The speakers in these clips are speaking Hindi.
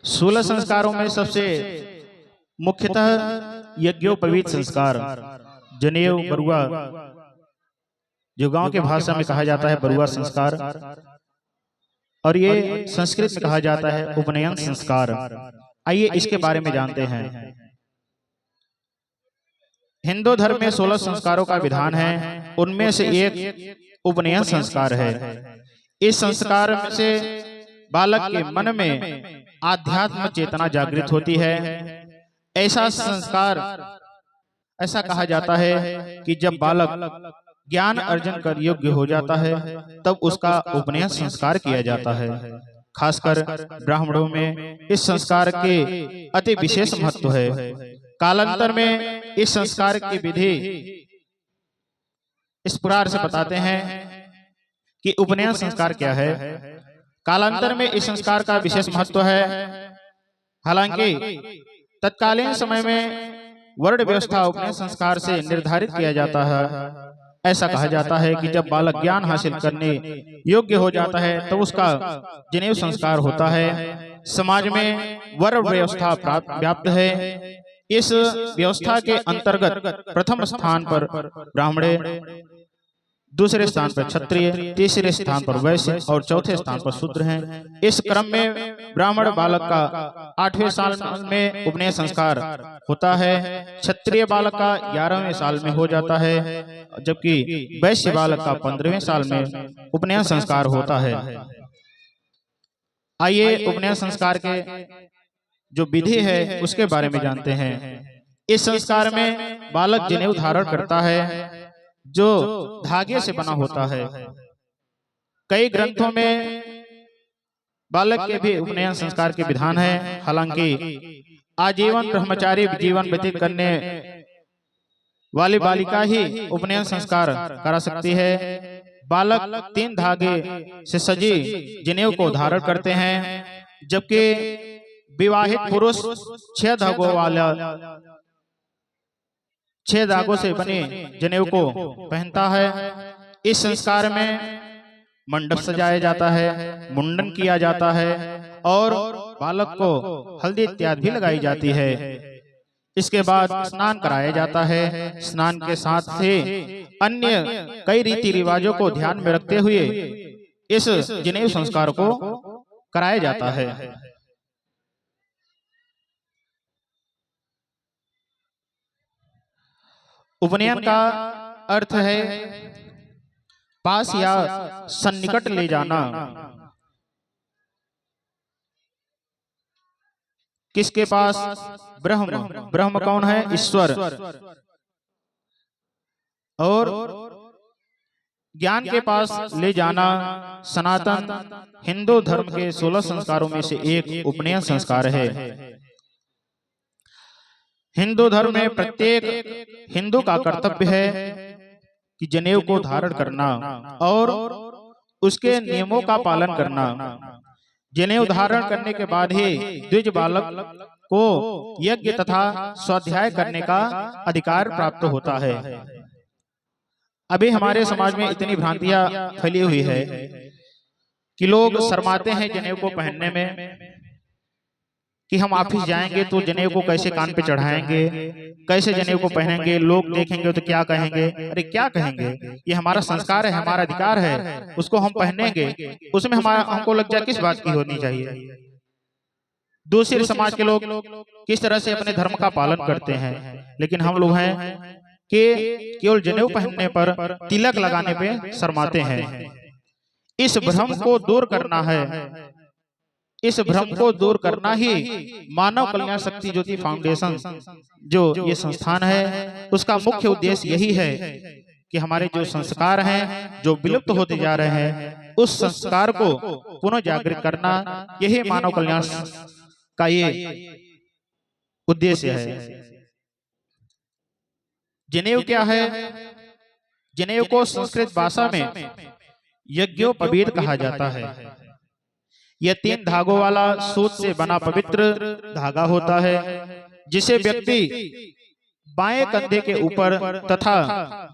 16 संस्कारों में सबसे मुख्यतः यज्ञोपवीत संस्कार, जनेऊ, बरुआ, जो गांव के भाषा में कहा जाता है बरुआ संस्कार, और ये संस्कृत में कहा जाता है उपनयन संस्कार। आइए इसके बारे में जानते हैं। हिंदू धर्म में 16 संस्कारों का विधान है, उनमें से एक उपनयन संस्कार है। इस संस्कार से बालक के मन में आध्यात्म चेतना जागृत होती है। ऐसा संस्कार, ऐसा कहा जाता है कि जब बालक ज्ञान अर्जन कर योग्य हो जाता है तब उसका उपनयन संस्कार किया जाता है। खासकर ब्राह्मणों में इस संस्कार के अति विशेष महत्व है। कालांतर में इस संस्कार की विधि इस प्रकार से बताते हैं कि उपनयन संस्कार क्या है। कालांतर में इस संस्कार का विशेष महत्व है। हालांकि तत्कालीन समय में वर्ण व्यवस्था उपनयन संस्कार से निर्धारित किया जाता है। ऐसा कहा जाता है कि जब बालक ज्ञान हासिल करने योग्य हो जाता है तो उसका जनेऊ संस्कार होता है। समाज में वर्ण व्यवस्था व्याप्त है। इस व्यवस्था के अंतर्गत प्रथम स्थान पर ब्राह्मण, दूसरे स्थान पर क्षत्रिय, तीसरे स्थान पर वैश्य और चौथे स्थान पर शूद्र हैं। इस क्रम में ब्राह्मण बालक का 8वें साल में उपनयन संस्कार होता है, क्षत्रिय बालक का 11वें साल में हो जाता है, जबकि वैश्य बालक का 15वें साल में उपनयन संस्कार होता है। आइए उपनयन संस्कार के जो विधि है उसके बारे में जानते हैं। इस संस्कार में बालक जनेऊ धारण करता है जो धागे से बना होता है। कई ग्रंथों में बालक के भी उपनयन संस्कार के विधान है। हालांकि आजीवन ब्रह्मचारी जीवन व्यतीत करने वाली बालिका ही उपनयन संस्कार करा सकती है। बालक 3 धागे से सजी जनेऊ को धारण करते हैं, जबकि विवाहित पुरुष 6 धागों से बने जनेऊ को पहनता है। इस संस्कार में मंडप सजाया जाता है, मुंडन किया जाता है और बालक को हल्दी इत्यादि भी लगाई जाती है। इसके बाद स्नान कराया जाता है। स्नान के साथ से अन्य कई रीति रिवाजों को ध्यान में रखते हुए इस जनेऊ संस्कार को कराया जाता है। उपनयन का अर्थ है पास या सन्निकट ले जाना। किसके पास? ब्रह्म। ब्रह्म कौन है? ईश्वर। और ज्ञान के पास ले जाना सनातन हिंदू धर्म के 16 संस्कारों में से एक उपनयन संस्कार है। हिंदू धर्म में प्रत्येक हिंदू का कर्तव्य है कि जनेऊ को धारण करना और उसके नियमों का पालन करना। जनेऊ धारण करने के बाद ही द्विज बालक को यज्ञ तथा स्वाध्याय करने का अधिकार प्राप्त होता है। अभी हमारे समाज में इतनी भ्रांतियां फैली हुई है कि लोग शर्माते हैं जनेऊ को पहनने में, कि हम ऑफिस जाएंगे तो जनेऊ को कैसे कान पे चढ़ाएंगे, कैसे जनेऊ को पहनेंगे, लोग देखेंगे तो क्या कहेंगे। अरे क्या कहेंगे, ये हमारा संस्कार है, हमारा अधिकार है, उसको हम पहनेंगे। उसमें हमको लज्जा किस बात की होनी चाहिए? दूसरे समाज के लोग किस तरह से अपने धर्म का पालन करते हैं, लेकिन हम लोग हैं कि केवल जनेऊ पहनने पर, तिलक लगाने पे शर्माते हैं। इस भ्रम को दूर करना है। इस भ्रम को दूर करना ही मानव कल्याण शक्ति ज्योति फाउंडेशन जो ये संस्थान है उसका मुख्य उद्देश्य यही है कि हमारे जो संस्कार हैं जो विलुप्त होते जा रहे हैं उस संस्कार को पुनः जागृत करना, यही मानव कल्याण का ये उद्देश्य है। जनेऊ क्या है? जनेऊ को संस्कृत भाषा में यज्ञोपवीत कहा जाता है। यह 3 धागों वाला सूत से बना पवित्र धागा होता है, जिसे व्यक्ति बाएं कंधे के ऊपर तथा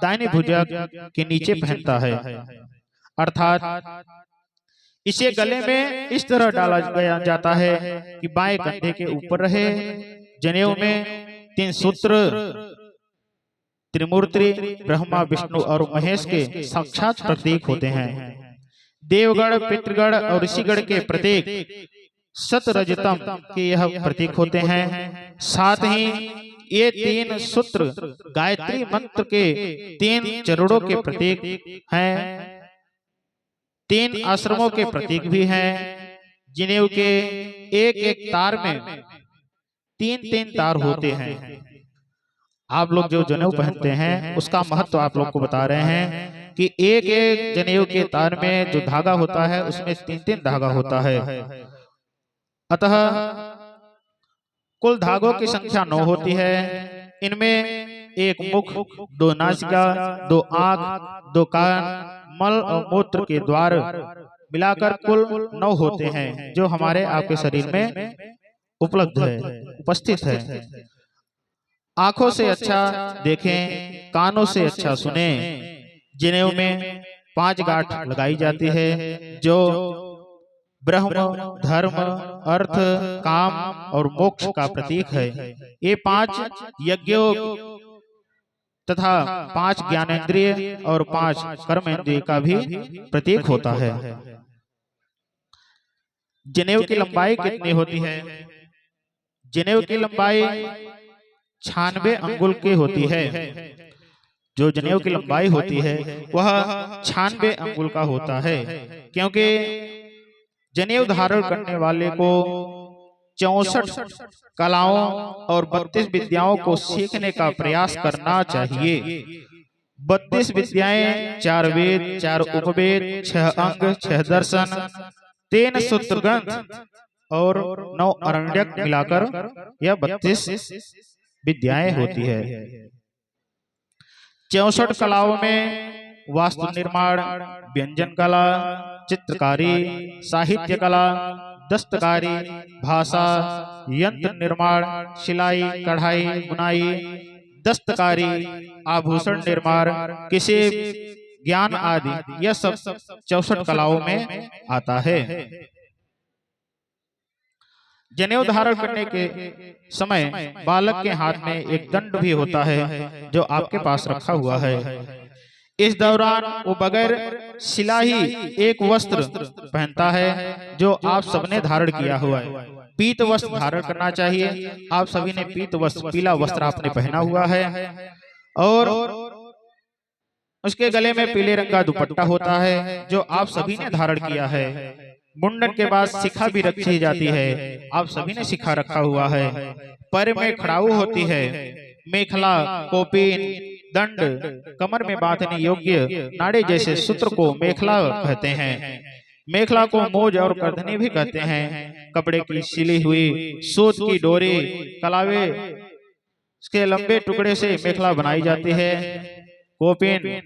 दाहिने भुजा के नीचे पहनता है। अर्थात इसे गले में इस तरह डाला गया जाता है कि बाएं कंधे के ऊपर रहे। जनेऊ में 3 सूत्र त्रिमूर्ति ब्रह्मा विष्णु और महेश के साक्षात प्रतीक होते हैं। देवगण पितृगण और ऋषिगण के प्रतीक सतरजतम के यह प्रतीक होते हैं। साथ ही ये 3 सूत्र गायत्री मंत्र के 3 चरणों के प्रतीक हैं। 3 आश्रमों के प्रतीक भी हैं। जनेऊ के एक एक तार में 3-3 तार होते हैं। आप लोग जो जनेऊ पहनते हैं उसका महत्व आप लोग को बता रहे हैं कि एक एक जनेऊ के तार में जो धागा होता है उसमें 3-3 धागा होता है। अतः कुल धागों की संख्या 9 होती है। इनमें 1 मुख, 2 नासिका, 2 आंख, 2 कान, मल और मूत्र के द्वार मिलाकर कुल 9 होते हैं, जो हमारे आपके शरीर में उपलब्ध है, उपस्थित है। आंखों से अच्छा देखें, कानों से अच्छा सुने। जनेऊ में 5 गांठ लगाई जाती है, जो ब्रह्म, धर्म, अर्थ, काम और मोक्ष का प्रतीक है। ये 5 यज्ञों तथा 5 ज्ञानेंद्रिय और 5 कर्मेंद्रिय का भी प्रतीक होता है। जनेऊ की लंबाई कितनी होती है? जनेऊ की लंबाई 96 अंगुल की होती है। जो जनेऊ की लंबाई होती है वह 96 अंगुल का होता है, क्योंकि जनेऊ धारण करने वाले को 64 कलाओं और 32 विद्याओं को सीखने का प्रयास करना चाहिए। 32 विद्याएं, 4 वेद, 4 उपवेद, 6 अंग, 6 दर्शन, 3 सूत्र ग्रंथ और 9 अरण्यक मिलाकर यह 32 विद्याएं होती है। 64 कलाओं में वास्तु निर्माण, व्यंजन कला, चित्रकारी, साहित्य कला, दस्तकारी, भाषा, यंत्र निर्माण, सिलाई, कढ़ाई, बुनाई, दस्तकारी, आभूषण निर्माण, किसी ज्ञान आदि, यह सब 64 कलाओं में आता है। जनेऊ धारण करने के समय बालक के हाथ में एक दंड भी होता है, जो आपके पास रखा हुआ है। इस दौरान वो बगैर सिला ही एक वस्त्र पहनता है, जो आप सबने धारण किया हुआ है। पीत वस्त्र धारण करना चाहिए। आप सभी ने पीत वस्त्र, पीला वस्त्र आपने पहना हुआ है, और उसके गले में पीले रंग का दुपट्टा होता है, जो आप सभी ने धारण किया है। मुंडन के बाद शिखा भी रखी जाती है। आप सभी ने शिखा रखा हुआ है। पैर में खड़ाऊ होती है। मेखला, कोपीन, दंड, कमर में बांधने योग्य नाड़े जैसे सूत्र को मेखला कहते हैं। मेखला को मोज और करधनी भी कहते हैं। कपड़े की सिली हुई सूत की डोरी, कलावे के लंबे टुकड़े से मेखला बनाई जाती है। कोपीन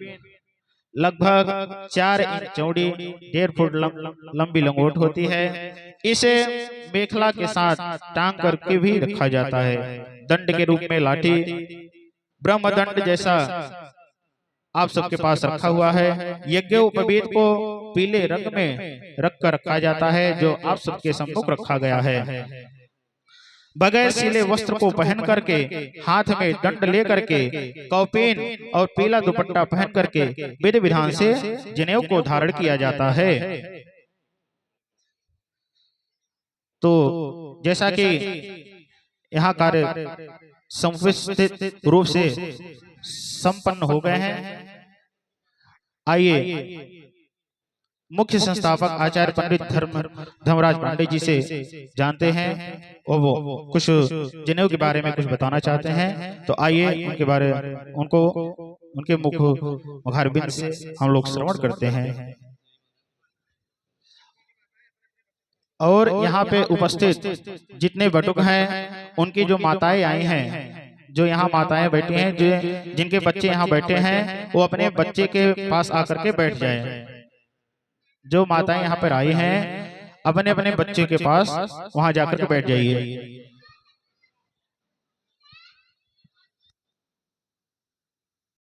लगभग 4 इंच चौड़ी, 1.5 फुट लंबी लंगोट होती है। इसे मेखला के साथ टांग करके भी रखा जाता है। दंड के रूप में लाठी, ब्रह्मदंड जैसा आप सबके पास रखा हुआ है। यज्ञोपवीत को पीले रंग में रख कर रखा जाता है, जो आप सबके सम्मुख रखा गया है। बगैर सिले वस्त्र को पहन करके, हाथ में दंड लेकर के, कौपीन और पीला दुपट्टा पहन करके विधि विधान से जनेऊ को धारण किया जाता है। तो जैसा कि यहाँ कार्य समुचित रूप से संपन्न हो गए हैं, आइए मुख्य संस्थापक आचार्य पंडित धर्मराज पांडे जी से जानते हैं, और वो कुछ जनेऊ के बारे में कुछ बताना चाहते हैं। तो आइए उनके मुखारबिंद से हम लोग श्रवण करते हैं। और यहाँ पे उपस्थित जितने बटुक हैं, उनकी जो माताएं आई हैं, जो यहाँ माताएं बैठी हैं, जो जिनके बच्चे यहाँ बैठे हैं, वो अपने बच्चे के पास आकर के बैठ जाए। जो माताएं यहाँ पर आई हैं, अपने अपने बच्चे के पास वहां जाकर के बैठ जाइए।